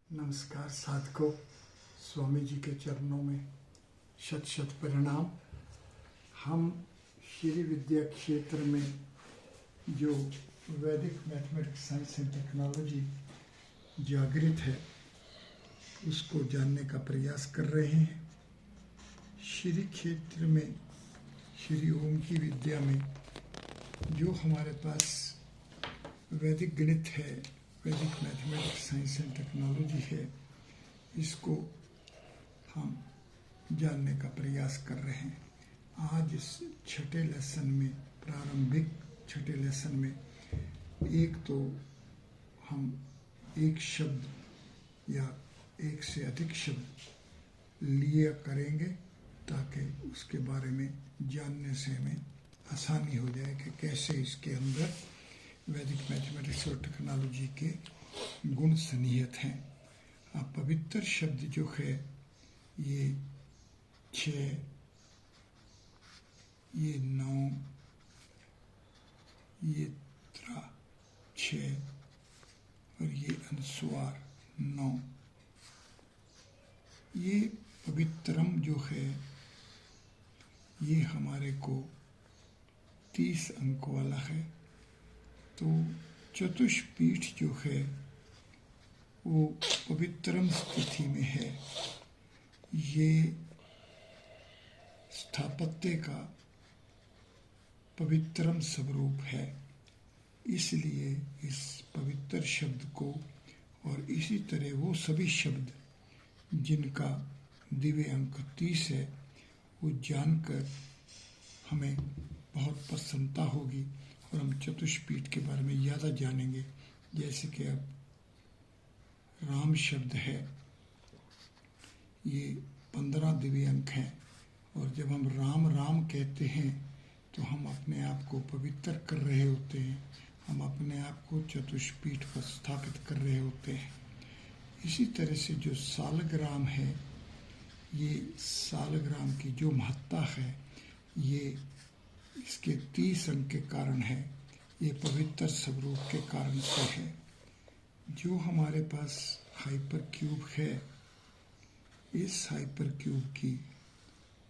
नमस्कार साधकों, स्वामी जी के चरणों में शत शत प्रणाम। हम श्री विद्या क्षेत्र में जो वैदिक मैथमेटिक्स साइंस एंड टेक्नोलॉजी जागृत है उसको जानने का प्रयास कर रहे हैं। श्री क्षेत्र में श्री ओम की विद्या में जो हमारे पास वैदिक गणित है, वैदिक मैथमेटिक्स साइंस एंड टेक्नोलॉजी है, इसको हम जानने का प्रयास कर रहे हैं। आज इस छठे लेसन में, प्रारंभिक छठे लेसन में, एक तो हम एक शब्द या एक से अधिक शब्द लिया करेंगे ताकि उसके बारे में जानने से हमें आसानी हो जाए कि कैसे इसके अंदर वैदिक मैथमेटिक्स और टेक्नोलॉजी के गुण सन्निहित हैं। अब पवित्र शब्द जो है ये 6, ये 9, ये 6 और ये अनुस्वार 9, ये पवित्रम जो है ये हमारे को 30 अंक वाला है। तो चतुष्पीठ जो है वो पवित्रम स्थिति में है। ये स्थापत्य का पवित्रम स्वरूप है, इसलिए इस पवित्र शब्द को और इसी तरह वो सभी शब्द जिनका दिव्य अंक 30 है वो जानकर हमें बहुत प्रसन्नता होगी और हम चतुष्पीठ के बारे में ज़्यादा जानेंगे। जैसे कि अब राम शब्द है, ये 15 दिव्य अंक हैं और जब हम राम राम कहते हैं तो हम अपने आप को पवित्र कर रहे होते हैं, हम अपने आप को चतुष्पीठ पर स्थापित कर रहे होते हैं। इसी तरह से जो सालग्राम है, ये सालग्राम की जो महत्ता है ये इसके 30 अंक के कारण है, ये पवित्र स्वरूप के कारण से है। जो हमारे पास हाइपर क्यूब है, इस हाइपर क्यूब की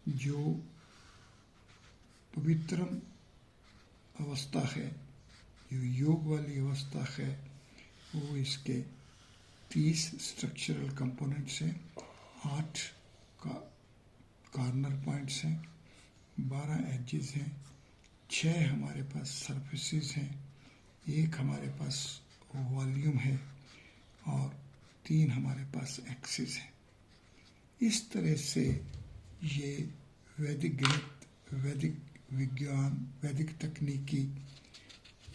जो पवित्र अवस्था है, जो योग वाली अवस्था है, वो इसके 30 स्ट्रक्चरल कंपोनेंट्स हैं, 8 का कॉर्नर पॉइंट्स हैं, 12 एजेस हैं, 6 हमारे पास सरफेसेस हैं, 1 हमारे पास वॉल्यूम है और 3 हमारे पास एक्सिस है। इस तरह से ये वैदिक गणित, वैदिक विज्ञान, वैदिक तकनीकी,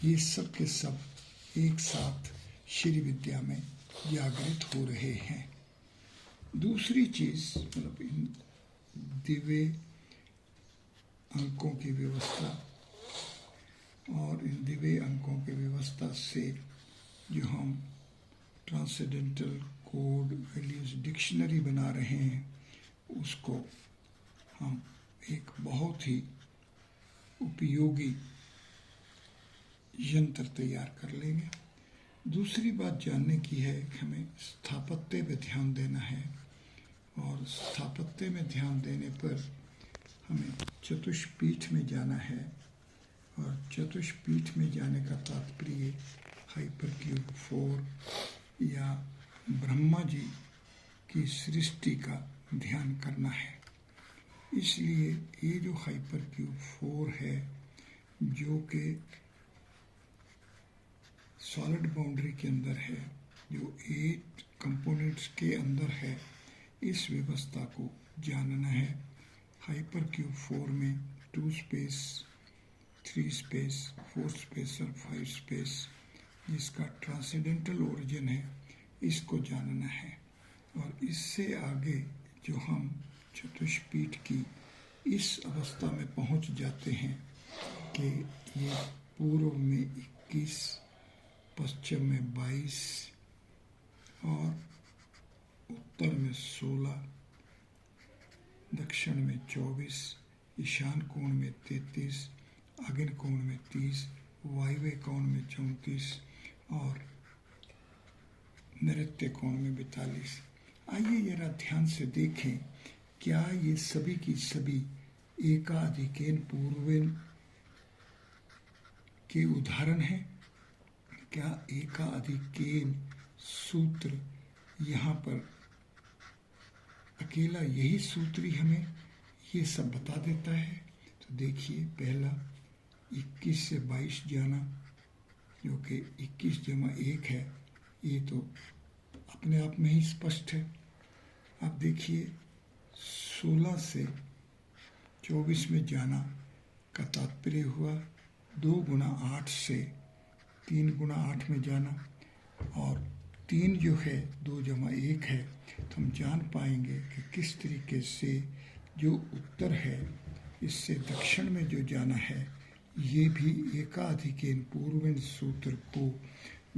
ये सब के सब एक साथ श्री विद्या में जागृत हो रहे हैं। दूसरी चीज़ मतलब इन दिव्य अंकों की व्यवस्था और इन दिव्य अंकों की व्यवस्था से जो हम ट्रांसेंडेंटल कोड वैल्यूज डिक्शनरी बना रहे हैं उसको हम एक बहुत ही उपयोगी यंत्र तैयार कर लेंगे। दूसरी बात जानने की है कि हमें स्थापत्य पे ध्यान देना है और स्थापत्य में ध्यान देने पर हमें चतुष्पीठ में जाना है और चतुष्पीठ में जाने का तात्पर्य हाइपर क्यूब 4 या ब्रह्मा जी की सृष्टि का ध्यान करना है। इसलिए ये जो हाइपर क्यूब 4 है जो कि सॉलिड बाउंड्री के अंदर है, जो 8 कंपोनेंट्स के अंदर है, इस व्यवस्था को जानना है। हाइपर क्यूब 4 में 2 स्पेस, 3 स्पेस, 4 स्पेस और 5 स्पेस जिसका ट्रांसेंडेंटल ओरिजिन है, इसको जानना है। और इससे आगे जो हम चतुष्पीठ की इस अवस्था में पहुंच जाते हैं कि ये पूर्व में 21, पश्चिम में 22 और उत्तर में 16, दक्षिण में 24, ईशान कोण में 33, आग्नेय कोण में 30, वायव्य कोण में 34 और नृत्य कोण में 42। आइए जरा ध्यान से देखें, क्या ये सभी की सभी एकाधिकेन पूर्वेन के उदाहरण हैं? क्या एकाधिकेन सूत्र यहाँ पर अकेला यही सूत्र ही हमें ये सब बता देता है? तो देखिए, पहला 21 से 22 जाना, जो कि 21 जमा 1 है, ये तो अपने आप में ही स्पष्ट है। अब देखिए, 16 से 24 में जाना का तात्पर्य हुआ 2 गुना 8 से 3 गुना 8 में जाना, और 3 जो है 2 जमा 1 है, तो हम जान पाएंगे कि किस तरीके से जो उत्तर है इससे दक्षिण में जो जाना है, ये भी एकाधिकेन पूर्वेन सूत्र को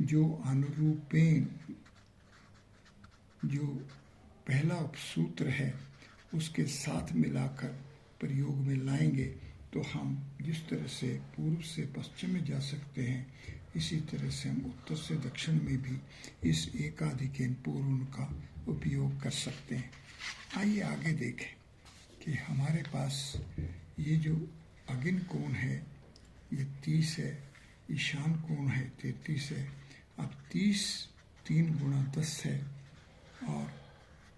जो अनुरूपेण जो पहला उपसूत्र है उसके साथ मिलाकर प्रयोग में लाएंगे, तो हम जिस तरह से पूर्व से पश्चिम में जा सकते हैं, इसी तरह से हम उत्तर से दक्षिण में भी इस एकाधिकेन पूर्व का उपयोग कर सकते हैं। आइए आगे देखें कि हमारे पास ये जो अगिन कोण है ये 30 है, ईशान कोण है 33 है। अब 30 3 गुना 10 है और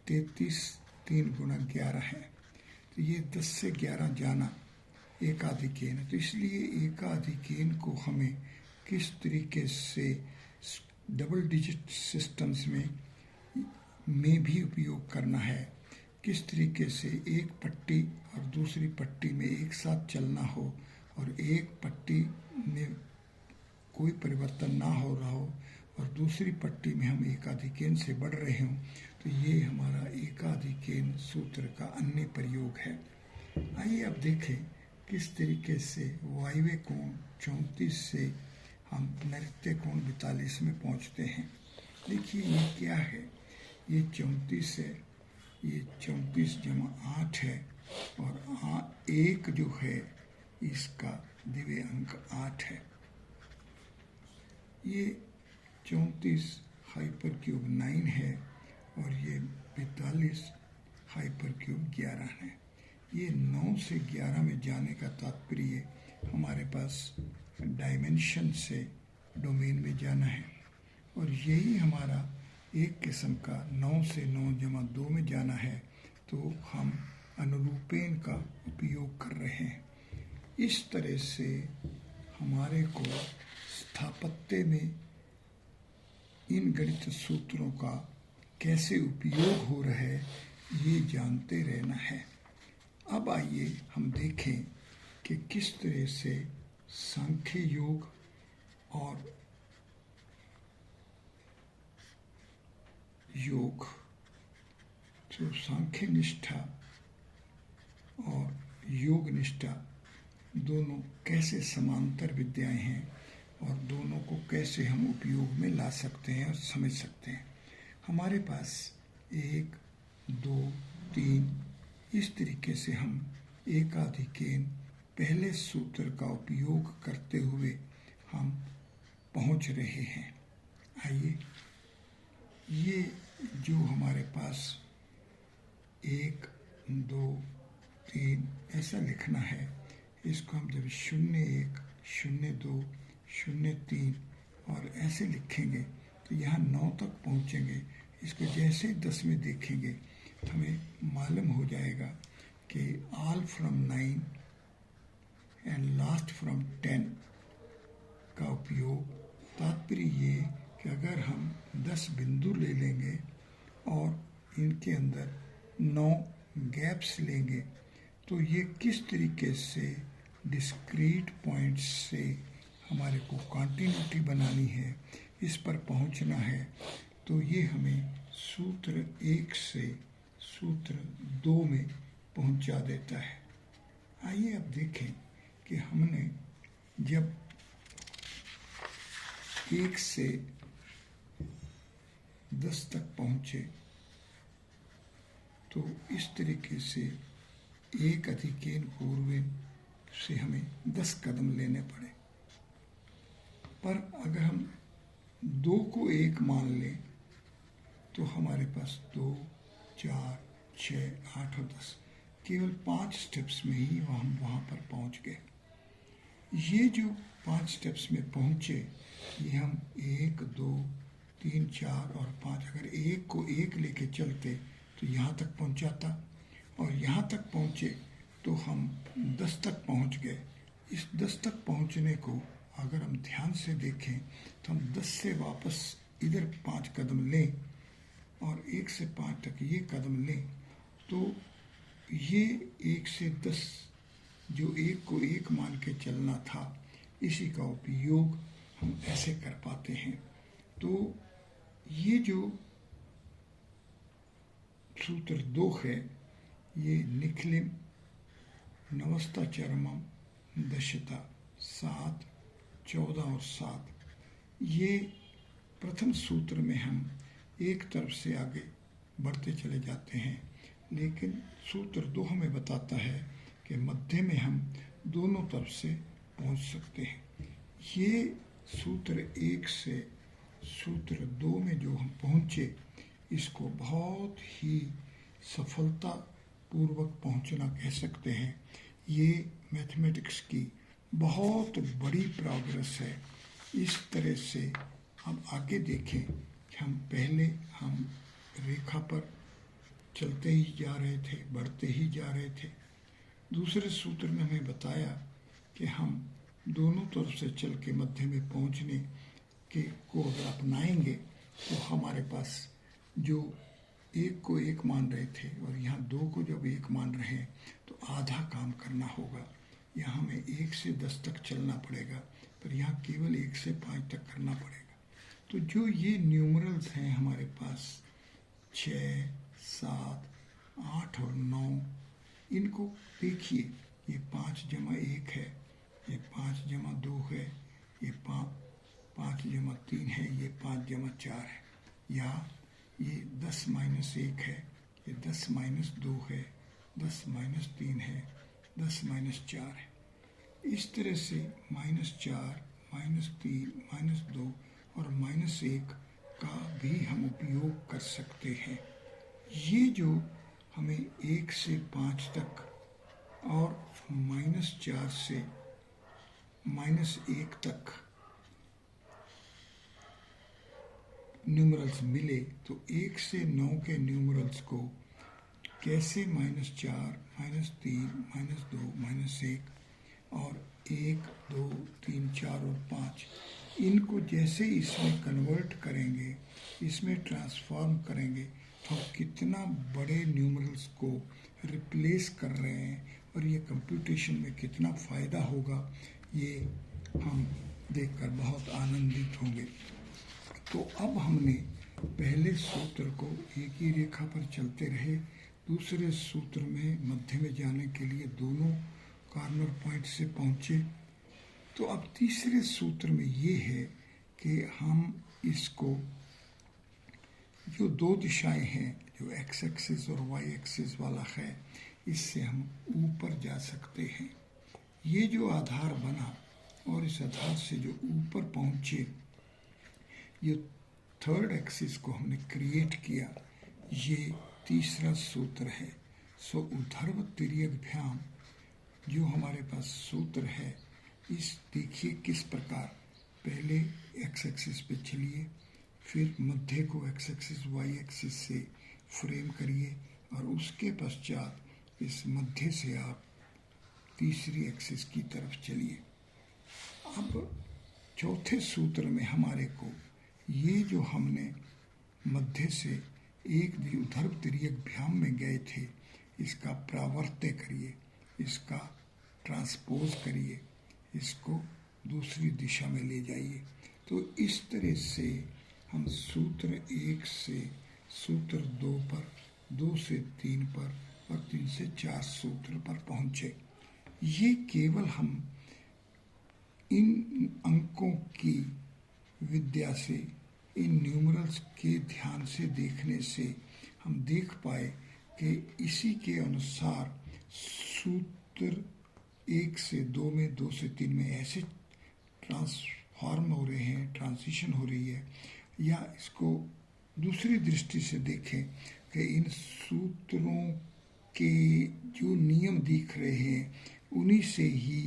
33 3 गुना 11 है, तो ये 10 से 11 जाना एकाधिकेन है। तो इसलिए एकाधिकेन को हमें किस तरीके से डबल डिजिट सिस्टम्स में भी उपयोग करना है, किस तरीके से एक पट्टी और दूसरी पट्टी में एक साथ चलना हो और एक पट्टी में कोई परिवर्तन ना हो रहा हो और दूसरी पट्टी में हम एकाधिकेन से बढ़ रहे हों, तो ये हमारा एकाधिकेन सूत्र का अन्य प्रयोग है। आइए अब देखें किस तरीके से वायव्य कोण 34 से हम नृत्य कोण 42 में पहुंचते हैं। देखिए ये क्या है, ये 34 है, ये 34 जमा 8 है, और 1 जो है इसका दिव्य अंक 8 है। ये 34 हाइपर क्यूब 9 है और ये 42 हाइपर क्यूब 11 है। ये 9 से 11 में जाने का तात्पर्य हमारे पास डायमेंशन से डोमेन में जाना है, और यही हमारा एक किस्म का 9 से 9 जमा 2 में जाना है, तो हम अनुरूपेण का उपयोग कर रहे हैं। इस तरह से हमारे को स्थापत्य में इन गणित सूत्रों का कैसे उपयोग हो रहा है ये जानते रहना है। अब आइए हम देखें कि किस तरह से सांख्य योग और योग, तो सांख्य निष्ठा और योग निष्ठा दोनों कैसे समांतर विद्याएं हैं और दोनों को कैसे हम उपयोग में ला सकते हैं और समझ सकते हैं। हमारे पास 1 2 3 इस तरीके से हम एकाधिकेन पहले सूत्र का उपयोग करते हुए हम पहुंच रहे हैं। आइए, ये जो हमारे पास 1 2 3 ऐसा लिखना है, इसको हम जब 0 1 0 2 0 3 और ऐसे लिखेंगे तो यहाँ 9 तक पहुँचेंगे। इसको जैसे 10 में देखेंगे तो हमें मालूम हो जाएगा कि all from 9 and last from 10 का उपयोग, तात्पर्य ये कि अगर हम 10 बिंदु ले लेंगे और इनके अंदर 9 गैप्स लेंगे, तो ये किस तरीके से डिस्क्रीट पॉइंट्स से हमारे को कॉन्टिन्यूटी बनानी है, इस पर पहुंचना है, तो ये हमें सूत्र 1 से सूत्र 2 में पहुंचा देता है। आइए अब देखें कि हमने जब 1 से 10 तक पहुंचे तो इस तरीके से एकाधिकेन पूर्वेन से हमें 10 कदम लेने पड़े, पर अगर हम 2 को 1 मान लें तो हमारे पास 2, 4, 6, 8 और 10 केवल 5 स्टेप्स में ही हम वहाँ पर पहुँच गए। ये जो 5 स्टेप्स में पहुँचे, ये हम 1, 2, 3, 4 और 5, अगर एक को एक लेके चलते तो यहाँ तक पहुँचाता, और यहाँ तक पहुँचे तो हम 10 तक पहुँच गए। इस 10 तक पहुँचने को अगर हम ध्यान से देखें तो हम 10 से वापस इधर 5 कदम लें और 1 से 5 तक ये कदम लें, तो ये 1 से 10 जो एक को एक मान के चलना था, इसी का उपयोग हम ऐसे कर पाते हैं। तो ये जो सूत्र 2 है, ये निखिलम नवस्ताचरमम दशता 7, 14 और 7, ये प्रथम सूत्र में हम एक तरफ से आगे बढ़ते चले जाते हैं, लेकिन सूत्र 2 हमें बताता है कि मध्य में हम दोनों तरफ से पहुंच सकते हैं। ये सूत्र 1 से सूत्र 2 में जो हम पहुंचे, इसको बहुत ही सफलता पूर्वक पहुंचना कह सकते हैं। ये मैथमेटिक्स की बहुत बड़ी प्रोग्रेस है। इस तरह से हम आगे देखें कि हम रेखा पर चलते ही जा रहे थे, बढ़ते ही जा रहे थे। दूसरे सूत्र ने हमें बताया कि हम दोनों तरफ से चल के मध्य में पहुंचने के को अगर अपनाएंगे तो हमारे पास जो एक को एक मान रहे थे और यहाँ 2 को जब एक मान रहे हैं तो आधा काम करना होगा। यहाँ हमें 1 से 10 तक चलना पड़ेगा, पर यहाँ केवल 1 से 5 तक करना पड़ेगा। तो जो ये न्यूमरल्स हैं हमारे पास 6, 7, 8 और 9, इनको देखिए, ये 5 जमा 1 है, ये 5 जमा 2 है, ये 5 जमा 3 है, ये 5 जमा 4 है, या ये 10 माइनस 1 है, ये 10 माइनस 2 है, 10 माइनस 3 है, 10 माइनस 4 है। इस तरह से -4, -3, -2 और -1 का भी हम उपयोग कर सकते हैं। ये जो हमें 1 से 5 तक और -4 से -1 तक न्यूमरल्स मिले, तो 1 से 9 के न्यूमरल्स को कैसे -4, -3, -2, -1 और 1, 2, 3, 4 और 5, इनको जैसे इसमें कन्वर्ट करेंगे, इसमें ट्रांसफॉर्म करेंगे, तो हम कितना बड़े न्यूमरल्स को रिप्लेस कर रहे हैं और ये कंप्यूटेशन में कितना फ़ायदा होगा, ये हम देखकर बहुत आनंदित होंगे। तो अब हमने पहले सूत्र को एक ही रेखा पर चलते रहे, दूसरे सूत्र में मध्य में जाने के लिए दोनों कॉर्नर पॉइंट से पहुँचे। तो अब तीसरे सूत्र में ये है कि हम इसको जो 2 दिशाएं हैं, जो x एक्सिस और y एक्सिस वाला है, इससे हम ऊपर जा सकते हैं। ये जो आधार बना और इस आधार से जो ऊपर पहुँचे, ये 3rd एक्सिस को हमने क्रिएट किया, ये तीसरा सूत्र है। सो ऊर्ध्व तिर्यकभ्याम जो हमारे पास सूत्र है, इस देखिए किस प्रकार, पहले x एक्सिस पे चलिए, फिर मध्य को x एक्सिस y एक्सिस से फ्रेम करिए और उसके पश्चात इस मध्य से आप तीसरी एक्सिस की तरफ चलिए। अब चौथे सूत्र में हमारे को ये जो हमने मध्य से एक ऊर्ध्व तिर्यकभ्याम में गए थे, इसका प्रावर्त्य करिए, इसका ट्रांसपोज करिए, इसको दूसरी दिशा में ले जाइए। तो इस तरह से हम सूत्र 1 से सूत्र 2 पर, 2 से 3 पर और 3 से 4 सूत्र पर पहुँचे। ये केवल हम इन अंकों की विद्या से, इन न्यूमरल्स के ध्यान से देखने से हम देख पाए कि इसी के अनुसार सूत्र 1 से 2 में, 2 से 3 में ऐसे ट्रांसफॉर्म हो रहे हैं, ट्रांजिशन हो रही है, या इसको दूसरी दृष्टि से देखें कि इन सूत्रों के जो नियम दिख रहे हैं उन्हीं से ही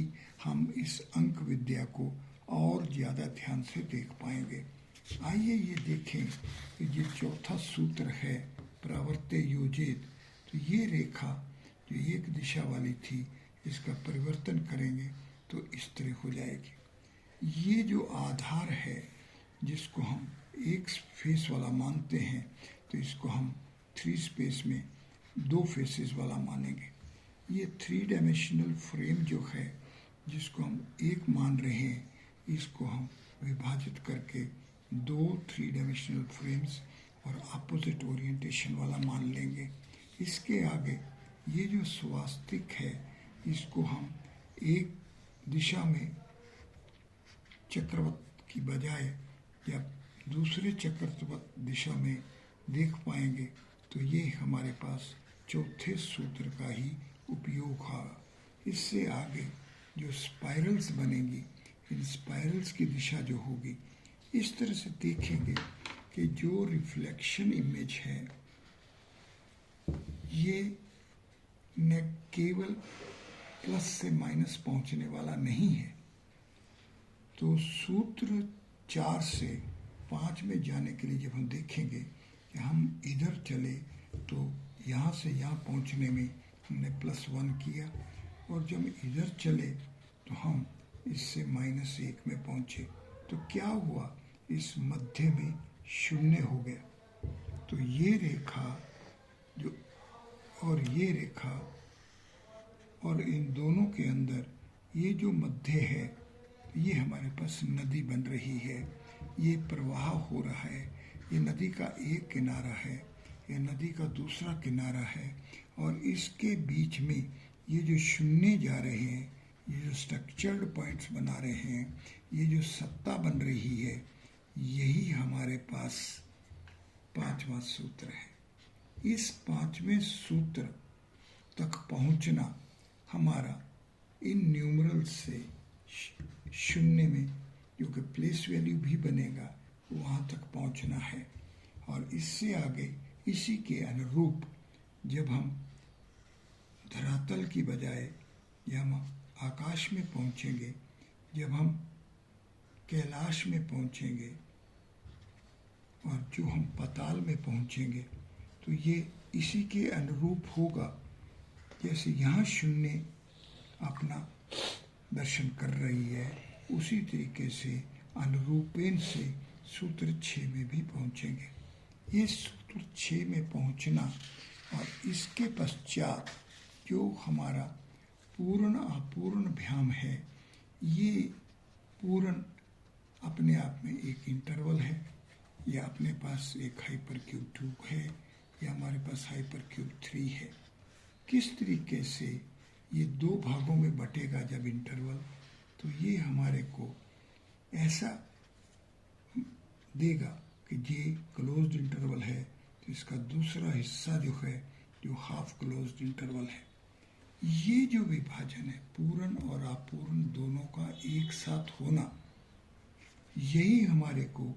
हम इस अंक विद्या को और ज़्यादा ध्यान से देख पाएंगे। आइए ये देखें कि ये चौथा सूत्र है प्रावर्त्य योजित। तो ये रेखा जो एक दिशा वाली थी इसका परिवर्तन करेंगे तो इस तरह हो जाएगी। ये जो आधार है जिसको हम एक फेस वाला मानते हैं तो इसको हम 3 स्पेस में 2 फेसेस वाला मानेंगे। ये 3 डायमेंशनल फ्रेम जो है जिसको हम एक मान रहे हैं इसको हम विभाजित करके 2 3 डायमेंशनल फ्रेम्स और अपोजिट ओरिएंटेशन वाला मान लेंगे। इसके आगे ये जो स्वास्तिक है इसको हम एक दिशा में चक्रवत की बजाय या दूसरे चक्रवत दिशा में देख पाएंगे तो ये हमारे पास चौथे सूत्र का ही उपयोग होगा। इससे आगे जो स्पाइरल्स बनेंगी इन स्पाइरल्स की दिशा जो होगी इस तरह से देखेंगे कि जो रिफ्लेक्शन इमेज है ये न केवल प्लस से माइनस पहुंचने वाला नहीं है। तो सूत्र 4 से 5 में जाने के लिए जब हम देखेंगे कि हम इधर चले तो यहाँ से यहाँ पहुँचने में हमने +1 किया और जब इधर चले तो हम इससे -1 में पहुँचे तो क्या हुआ, इस मध्य में 0 हो गया। तो ये रेखा जो और ये रेखा और इन दोनों के अंदर ये जो मध्य है ये हमारे पास नदी बन रही है, ये प्रवाह हो रहा है। ये नदी का एक किनारा है, ये नदी का दूसरा किनारा है और इसके बीच में ये जो शून्य जा रहे हैं, ये जो स्ट्रक्चर्ड पॉइंट्स बना रहे हैं, ये जो सत्ता बन रही है, यही हमारे पास 5वां सूत्र है। इस 5वें सूत्र तक पहुंचना हमारा इन न्यूमरल से 0 में जो कि प्लेस वैल्यू भी बनेगा वहाँ तक पहुँचना है। और इससे आगे इसी के अनुरूप जब हम धरातल की बजाय या हम आकाश में पहुँचेंगे, जब हम कैलाश में पहुँचेंगे और जो हम पाताल में पहुँचेंगे तो ये इसी के अनुरूप होगा। जैसे यहाँ 0 अपना दर्शन कर रही है उसी तरीके से अनुरूपेण से सूत्र 6 में भी पहुँचेंगे। ये सूत्र 6 में पहुँचना और इसके पश्चात जो हमारा पूर्ण अपूर्ण भ्याम है, ये पूर्ण अपने आप में एक इंटरवल है या अपने पास एक हाइपरक्यूब 2 है या हमारे पास हाइपरक्यूब 3 है। किस तरीके से ये 2 भागों में बटेगा जब इंटरवल, तो ये हमारे को ऐसा देगा कि ये क्लोज्ड इंटरवल है तो इसका दूसरा हिस्सा जो है जो हाफ क्लोज्ड इंटरवल है। ये जो विभाजन है पूर्ण और अपूर्ण दोनों का एक साथ होना, यही हमारे को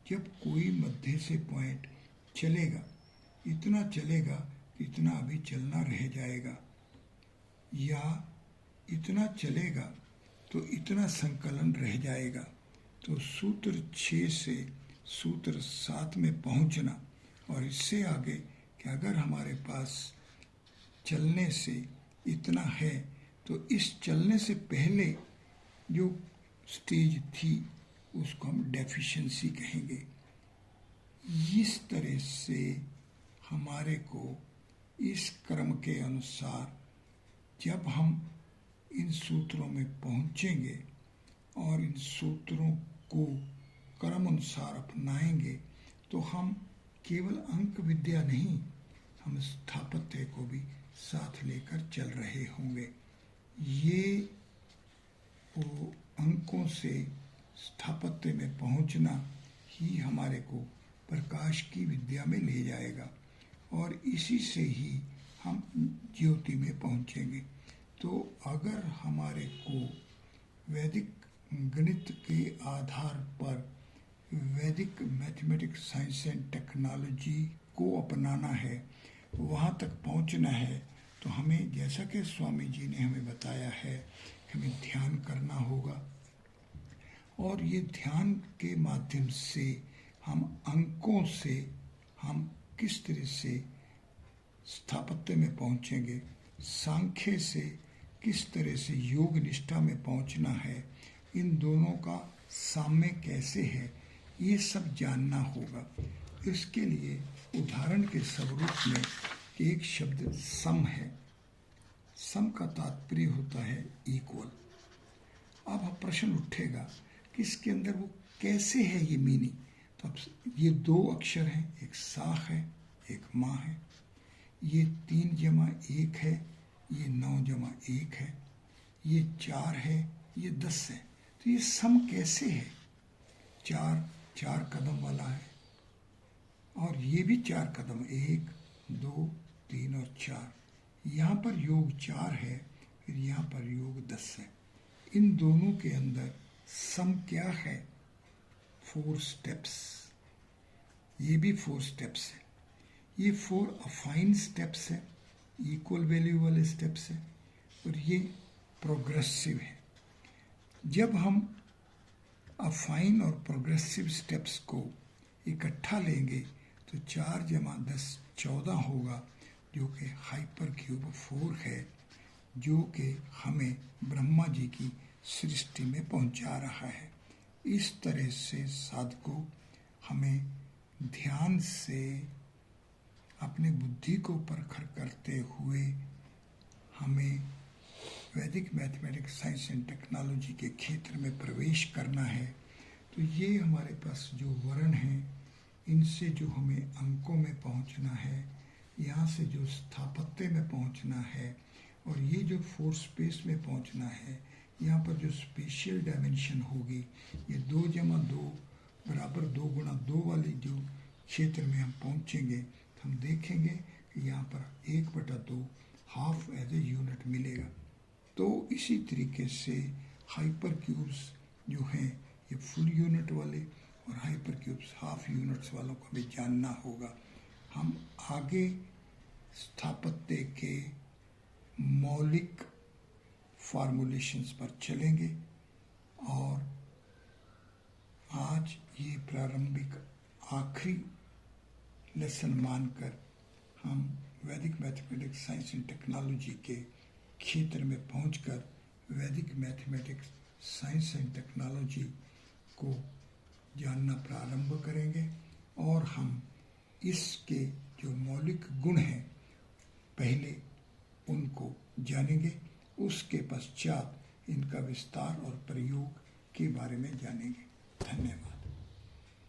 जब कोई मध्य से पॉइंट चलेगा, इतना चलेगा कि इतना अभी चलना रह जाएगा, या इतना चलेगा तो इतना संकलन रह जाएगा। तो सूत्र 6 से सूत्र 7 में पहुंचना और इससे आगे कि अगर हमारे पास चलने से इतना है तो इस चलने से पहले जो स्टेज थी उसको हम डेफिशिएंसी कहेंगे। इस तरह से हमारे को इस क्रम के अनुसार जब हम इन सूत्रों में पहुंचेंगे और इन सूत्रों को क्रम अनुसार अपनाएंगे तो हम केवल अंक विद्या नहीं, हम स्थापत्य को भी साथ लेकर चल रहे होंगे। ये वो अंकों से स्थापत्य में पहुंचना ही हमारे को प्रकाश की विद्या में ले जाएगा और इसी से ही हम ज्योति में पहुंचेंगे। तो अगर हमारे को वैदिक गणित के आधार पर वैदिक मैथमेटिक्स साइंस एंड टेक्नोलॉजी को अपनाना है, वहाँ तक पहुँचना है, तो हमें जैसा कि स्वामी जी ने हमें बताया है कि हमें ध्यान करना होगा। और ये ध्यान के माध्यम से हम अंकों से हम किस तरह से स्थापत्य में पहुँचेंगे, सांख्य से किस तरह से योग निष्ठा में पहुँचना है, इन दोनों का साम्य कैसे है, ये सब जानना होगा। इसके लिए उदाहरण के स्वरूप में एक शब्द सम है। सम का तात्पर्य होता है इक्वल। अब प्रश्न उठेगा कि इसके अंदर वो कैसे है ये मीनिंग। तो अब ये 2 अक्षर हैं, एक सा है, एक माँ है। ये 3 जमा 1 है, ये 9 जमा 1 है, ये 4 है, ये 10 है। तो ये सम कैसे है? 4 कदम वाला है, और ये भी 4 कदम, 1 2 3 और 4। यहाँ पर योग 4 है, फिर यहाँ पर योग 10 है। इन दोनों के अंदर सम क्या है? 4 स्टेप्स। ये भी 4 स्टेप्स है। ये 4 अफाइन स्टेप्स है, इक्वल वैल्यू वाले स्टेप्स है, और ये प्रोग्रेसिव है। जब हम अफाइन और प्रोग्रेसिव स्टेप्स को इकट्ठा लेंगे तो 4 जमा 10 14 होगा, जो कि हाइपर क्यूब 4 है, जो कि हमें ब्रह्मा जी की सृष्टि में पहुंचा रहा है। इस तरह से साधकों हमें ध्यान से अपने बुद्धि को परखर करते हुए हमें वैदिक मैथमेटिक्स साइंस एंड टेक्नोलॉजी के क्षेत्र में प्रवेश करना है। तो ये हमारे पास जो वर्ण हैं, इनसे जो हमें अंकों में पहुंचना है, यहाँ से जो स्थापत्य में पहुंचना है, और ये जो 4 स्पेस में पहुंचना है, यहाँ पर जो स्पेशियल डायमेंशन होगी, ये 2 जमा 2 बराबर 2 गुणा 2 वाली जो क्षेत्र में हम पहुंचेंगे, तो हम देखेंगे कि यहाँ पर 1/2 हाफ एज ए यूनिट मिलेगा। तो इसी तरीके से हाइपर क्यूब्स जो हैं, ये फुल यूनिट वाले, और हाइपर क्यूब्स हाफ यूनिट्स वालों को भी जानना होगा। हम आगे स्थापत्य के मौलिक फार्मूलेशंस पर चलेंगे, और आज ये प्रारंभिक आखिरी लेसन मानकर हम वैदिक मैथमेटिक्स साइंस एंड टेक्नोलॉजी के क्षेत्र में पहुंचकर वैदिक मैथमेटिक्स साइंस एंड टेक्नोलॉजी को जानना प्रारंभ करेंगे, और हम इसके जो मौलिक गुण हैं पहले उनको जानेंगे, उसके पश्चात इनका विस्तार और प्रयोग के बारे में जानेंगे। धन्यवाद।